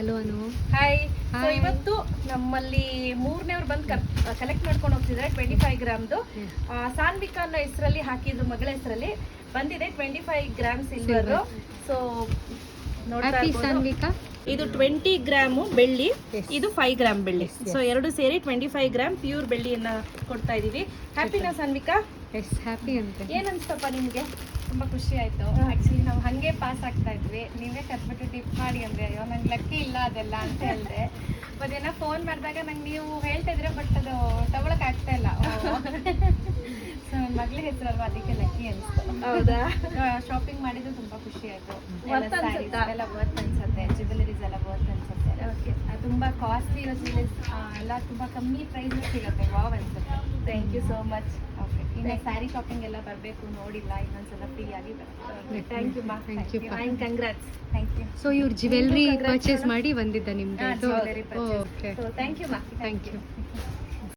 Hello ಅನು. Hi. So Hi. ಇವತ್ತು ನಮ್ಮಲ್ಲಿ ಮೂರನೇವ್ರು ಬಂದು ಕಲೆಕ್ಟ್ ಮಾಡ್ಕೊಂಡು ಹೋಗ್ತಿದ್ದಾರೆ 25 ಗ್ರಾಮ್ದು. ಸಾನ್ವಿಕಾ ಅನ್ನೋ ಹೆಸರಲ್ಲಿ ಹಾಕಿದ್ರು, ಮಗಳ ಹೆಸರಲ್ಲಿ ಬಂದಿದೆ 25 ಗ್ರಾಮ್ ಸಿಲ್ವರ್. ಸೊ ನೋಡ್ತಾ ಇರ್ಬೋದು. ಸಾನ್ವಿಕಾ, ಇದು 20 ಗ್ರಾಮು ಬೆಳ್ಳಿ, Yes. ಇದು 5 ಗ್ರಾಮ್ ಬೆಳ್ಳಿ. Yes. ಸೊ ಎರಡು ಸೇರಿ 25 ಗ್ರಾಮ್ ಪ್ಯೂರ್ ಬೆಳ್ಳಿಯನ್ನ ಕೊಡ್ತಾ ಇದೀವಿ. ಹ್ಯಾಪಿನಾ ಸಾನ್ವಿಕಾ? ಎಸ್ ಹ್ಯಾಪಿ ಅಂತೆ. ಏನ್ ಅನ್ಸ್ತಪ್ಪ ನಿಮ್ಗೆ? ತುಂಬ ಖುಷಿ ಆಯಿತು. ಆ್ಯಕ್ಚುಲಿ ನಾವು ಹಾಗೆ ಪಾಸ್ ಆಗ್ತಾ ಇದ್ವಿ, ನೀವೇ ಕರ್ಬಿಟ್ಟು ಟಿಪ್ ಮಾಡಿ ಅಂದರೆ ಅಯ್ಯೋ ನಂಗೆ ಲಕ್ಕಿ ಇಲ್ಲ ಅದೆಲ್ಲ ಅಂತ ಹೇಳಿದೆ. ಬಟ್ ಏನೋ ಫೋನ್ ಮಾಡಿದಾಗ ನಂಗೆ ನೀವು ಹೇಳ್ತಾ ಇದ್ರೆ ಬಟ್ ಅದು ತಗೊಳಕ್ ಆಗ್ತಾ ಇಲ್ಲ. ಸೊ ನನ್ನ ಮಗಳ ಹೆಸರಲ್ವಾ, ಅದಕ್ಕೆ ಲಕ್ಕಿ ಅನಿಸ್ತು. ಹೌದಾ? ಶಾಪಿಂಗ್ ಮಾಡಿದ್ದು ತುಂಬ ಖುಷಿ ಆಯಿತು. Worth ಅನ್ಸುತ್ತಾ? ಎಲ್ಲ ವರ್ತ್ ಅನ್ಸುತ್ತೆ, ಜ್ಯುವೆಲರೀಸ್ ಎಲ್ಲ ವರ್ತ್ ಅನ್ಸುತ್ತೆ. ಓಕೆ, ತುಂಬ ಕಾಸ್ಟ್ಲಿ ಇರೋ ಜ್ಯುವೆಲರೀಸ್ ಎಲ್ಲ ತುಂಬ ಕಮ್ಮಿ ಪ್ರೈಸ್ ಸಿಗುತ್ತೆ. ವಾವ್ ಅನ್ಸುತ್ತೆ. Thank you so much. Okay, ಇನ್ನು ಸ್ಯಾರಿ ಶಾಪಿಂಗ್ ಎಲ್ಲ ಬರಬೇಕು, ನೋಡಿಲ್ಲ, ಇನ್ನೊಂದ್ಸಲ ಫ್ರೀ ಆಗಿ ಬರುತ್ತೆ. ಥ್ಯಾಂಕ್ ಯು ಮಾ. Thank you. And congrats. Thank you. So ಇವ್ರು ಜ್ಯುವೆಲ್ರಿ Congrats ಪರ್ಚೇಸ್ madam. ಮಾಡಿ ಬಂದಿದ್ದ ನಿಮ್ಗೆ? ಹಾ, jewelry purchase. Okay, so thank you ಮಾ. Thank you.